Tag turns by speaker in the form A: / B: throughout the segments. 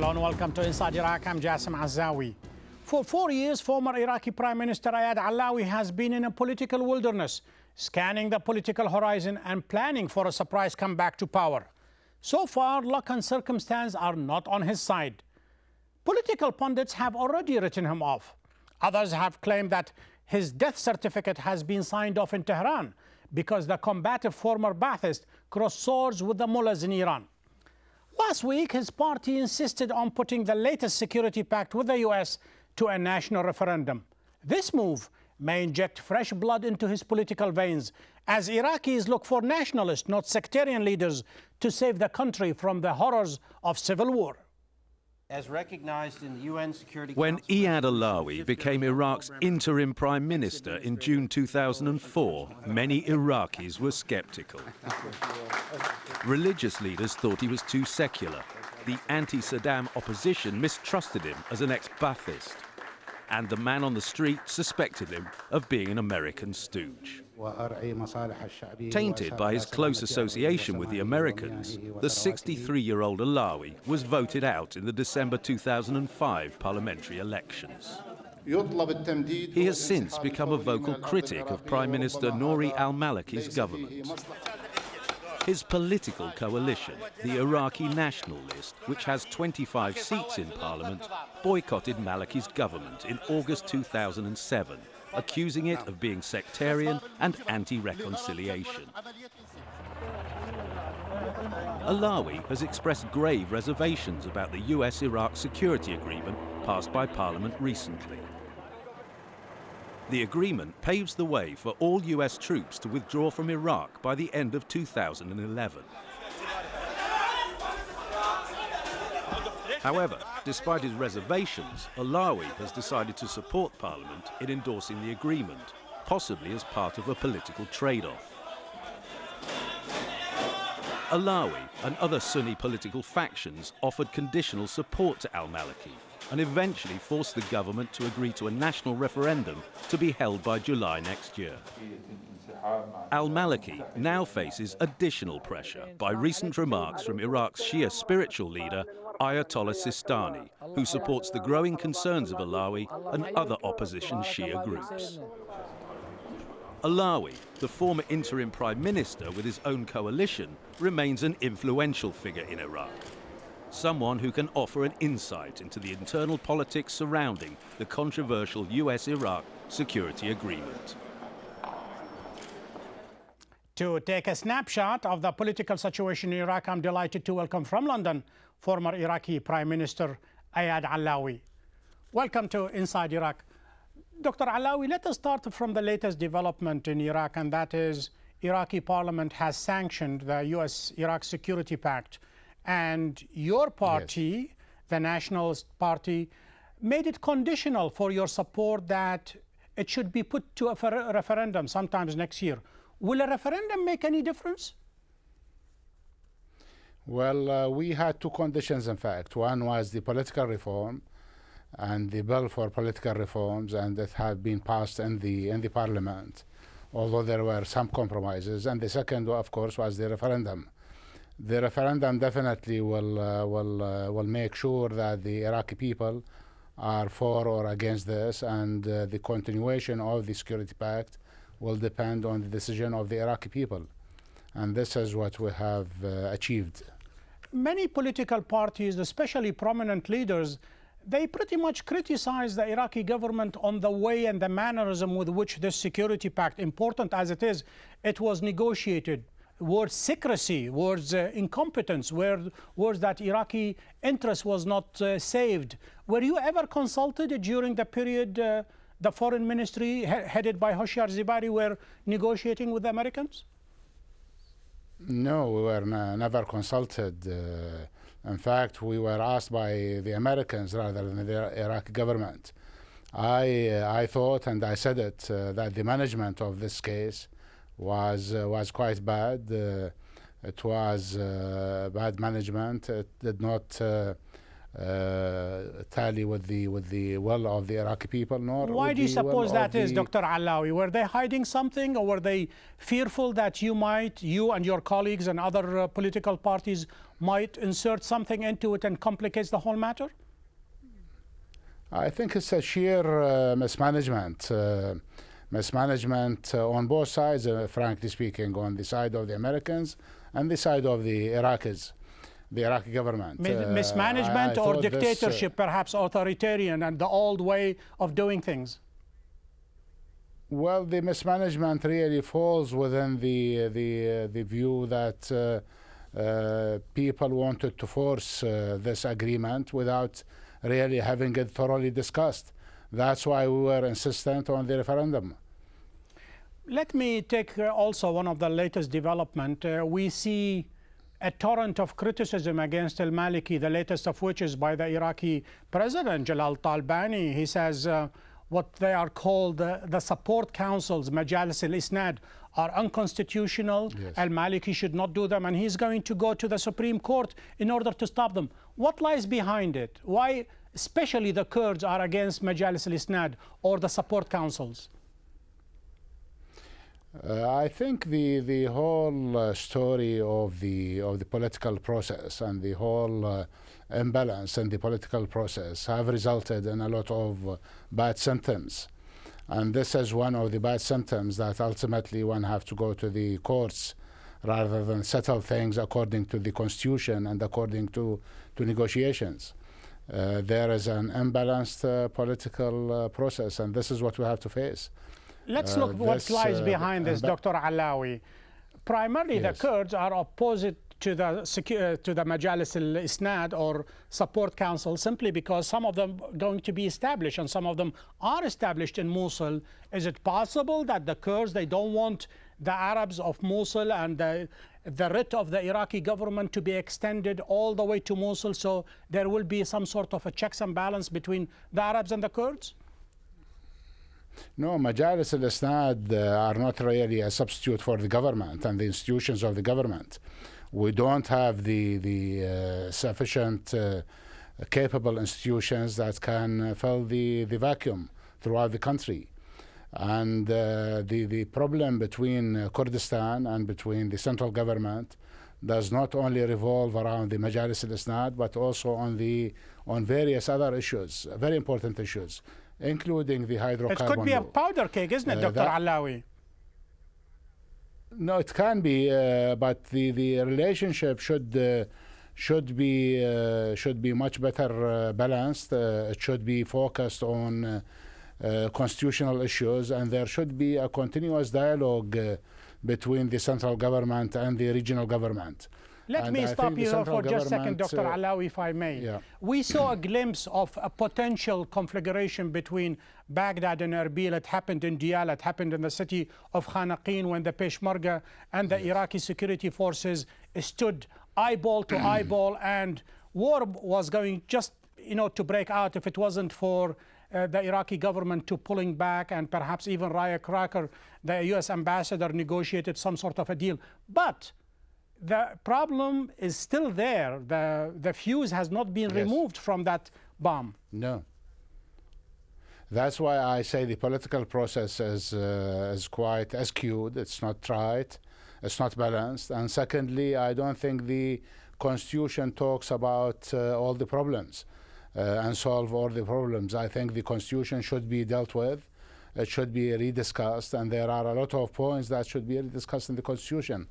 A: Hello and welcome to Inside Iraq. I'm Jazeera Allawi. For 4 years, former Iraqi Prime Minister Iyad Allawi has been in a political wilderness, scanning the political horizon and planning for a surprise comeback to power. So far, luck and circumstance are not on his side. Political pundits have already written him off. Others have claimed that his death certificate has been signed off in Tehran because the combative former Ba'athist crossed swords with the mullahs in Iran. Last week, his party insisted on putting the latest security pact with the US to a national referendum. This move may inject fresh blood into his political veins as Iraqis look for nationalist, not sectarian leaders to save the country from the horrors of civil war.
B: As recognized in the UN Security
C: When
B: Council,
C: Iyad Allawi became Iraq's interim prime minister in June 2004, many Iraqis were skeptical. Religious leaders thought he was too secular. The anti-Saddam opposition mistrusted him as an ex-Ba'athist. And the man on the street suspected him of being an American stooge. Tainted by his close association with the Americans, the 63-year-old Allawi was voted out in the December 2005 parliamentary elections. He has since become a vocal critic of Prime Minister Nouri al-Maliki's government. His political coalition, the Iraqi National List, which has 25 seats in parliament, boycotted Maliki's government in August 2007, accusing it of being sectarian and anti-reconciliation. Allawi has expressed grave reservations about the US-Iraq security agreement passed by Parliament recently. The agreement paves the way for all US troops to withdraw from Iraq by the end of 2011. However, despite his reservations, Allawi has decided to support Parliament in endorsing the agreement, possibly as part of a political trade-off. Allawi and other Sunni political factions offered conditional support to al-Maliki and eventually forced the government to agree to a national referendum to be held by July next year. Al-Maliki now faces additional pressure by recent remarks from Iraq's Shia spiritual leader, Ayatollah Sistani, who supports the growing concerns of Allawi and other opposition Shia groups. Allawi, the former interim prime minister with his own coalition, remains an influential figure in Iraq. Someone who can offer an insight into the internal politics surrounding the controversial US-Iraq security agreement.
A: To take a snapshot of the political situation in Iraq, I'm delighted to welcome from London former Iraqi Prime Minister Iyad Allawi. Welcome to Inside Iraq. Dr. Allawi, let us start from the latest development in Iraq, and that is Iraqi Parliament has sanctioned the US-Iraq Security Pact. And your party, yes, the Nationalist Party, made it conditional for your support that it should be put to a referendum sometimes next year. Will a referendum make any difference?
D: Well, we had two conditions, in fact. One was the political reform and the bill for political reforms, and that had been passed in the parliament, although there were some compromises. And the second, of course, was the referendum. The referendum definitely will make sure that the Iraqi people are for or against this, and the continuation of the security pact will depend on the decision of the Iraqi people. And this is what we have achieved.
A: Many political parties, especially prominent leaders, they pretty much criticize the Iraqi government on the way and the mannerism with which this security pact, important as it is, it was negotiated. Words secrecy, words incompetence, words that Iraqi interest was not saved. Were you ever consulted during the period the foreign ministry headed by Hoshyar Zebari were negotiating with the Americans?
D: No, we were never consulted. In fact, we were asked by the Americans rather than the Iraqi government. I thought, and I said it, that the management of this case was quite bad. It was bad management. It did not tally with the will of the Iraqi people, nor
A: why do you suppose that is, Dr. Allawi? Were they hiding something, or were they fearful that you and your colleagues and other political parties might insert something into it and complicates the whole matter?
D: I think it's a sheer mismanagement. Mismanagement on both sides, frankly speaking, on the side of the Americans and the side of the Iraqis, the Iraqi government.
A: Mismanagement or dictatorship, perhaps authoritarian and the old way of doing things?
D: Well, the mismanagement really falls within the view that people wanted to force this agreement without really having it thoroughly discussed. That's why we were insistent on the referendum.
A: Let me take also one of the latest development. We see a torrent of criticism against al-Maliki, the latest of which is by the Iraqi president, Jalal Talbani. He says what they are called the support councils, Majalis al-Isnad, are unconstitutional. Yes. Al-Maliki should not do them, and he's going to go to the Supreme Court in order to stop them. What lies behind it? Why especially the Kurds are against Majalis al-Isnad or the support councils?
D: I think the whole story of the political process and the whole imbalance in the political process have resulted in a lot of bad symptoms. And this is one of the bad symptoms, that ultimately one have to go to the courts rather than settle things according to the constitution and according to negotiations. There is an imbalanced political process, and this is what we have to face.
A: Let's look what lies behind this, Dr. Allawi. Primarily, yes, the Kurds are opposite to the Majalis al-Isnad or support council simply because some of them are going to be established and some of them are established in Mosul. Is it possible that the Kurds, they don't want the Arabs of Mosul and the writ of the Iraqi government to be extended all the way to Mosul, so there will be some sort of a checks and balance between the Arabs and the Kurds?
D: No, Majalis al-Isnad are not really a substitute for the government and the institutions of the government. We don't have the sufficient capable institutions that can fill the vacuum throughout the country. And the problem between Kurdistan and between the central government does not only revolve around the Majalis al-Isnad, but also on various other issues, very important issues, including the hydrocarbon.
A: It could be a powder keg, isn't it, Dr. Allawi?
D: No, it can be, but the relationship should be much better balanced. It should be focused on constitutional issues, and there should be a continuous dialogue between the central government and the regional government.
A: Let me stop you here for just a second, Dr. Allawi, if I may. Yeah. We saw a glimpse of a potential conflagration between Baghdad and Erbil. It happened in Diyala, it happened in the city of Khanaqin when the Peshmerga and the Iraqi security forces stood eyeball to eyeball, and war was going just, to break out if it wasn't for the Iraqi government to pulling back, and perhaps even Raya Cracker, the US ambassador, negotiated some sort of a deal. But the problem is still there. The fuse has not been removed from that bomb.
D: No. That's why I say the political process is quite skewed. It's not right. It's not balanced. And secondly, I don't think the Constitution talks about all the problems and solve all the problems. I think the Constitution should be dealt with. It should be rediscussed. And there are a lot of points that should be rediscussed in the Constitution.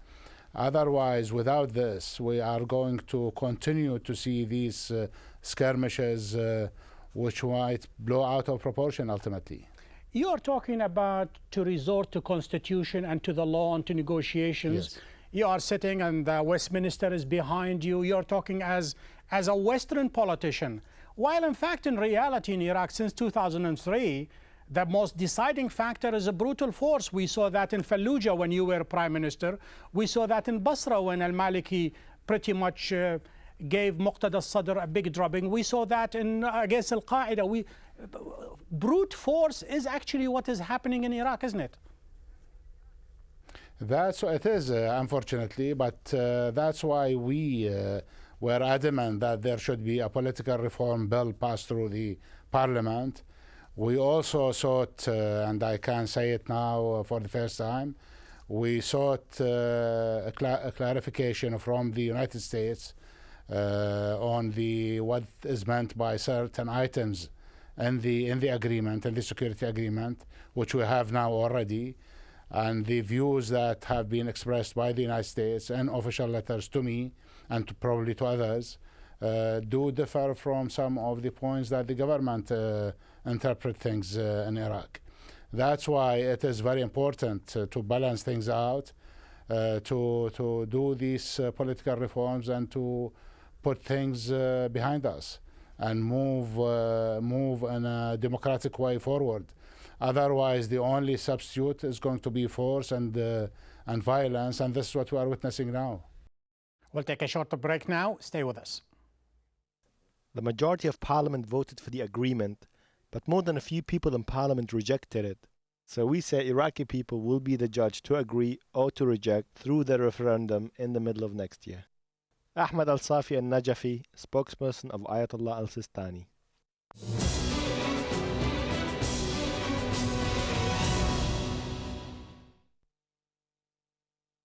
D: Otherwise, without this, we are going to continue to see these skirmishes which might blow out of proportion ultimately.
A: You are talking about to resort to constitution and to the law and to negotiations. Yes. You are sitting and the Westminster is behind you. You're talking as a Western politician. While in fact, in reality, in Iraq since 2003, the most deciding factor is a brutal force. We saw that in Fallujah when you were Prime Minister. We saw that in Basra when al-Maliki pretty much gave Muqtada al-Sadr a big drubbing. We saw that against al-Qaeda. Brute force is actually what is happening in Iraq, isn't it?
D: That's what it is, unfortunately, but that's why we were adamant that there should be a political reform bill passed through the parliament. We also sought, and I can say it now for the first time, we sought a clarification from the United States on what is meant by certain items in the agreement, in the security agreement, which we have now already, and the views that have been expressed by the United States in official letters to me and probably to others do differ from some of the points that the government interpret things in Iraq. That's why it is very important to balance things out, to do these political reforms and to put things behind us and move in a democratic way forward. Otherwise, the only substitute is going to be force and violence, and this is what we are witnessing now.
A: We'll take a short break now. Stay with us.
E: The majority of Parliament voted for the agreement, but more than a few people in Parliament rejected it. So we say Iraqi people will be the judge to agree or to reject through the referendum in the middle of next year. Ahmed Al-Safi Al-Najafi, spokesperson of Ayatollah Al-Sistani.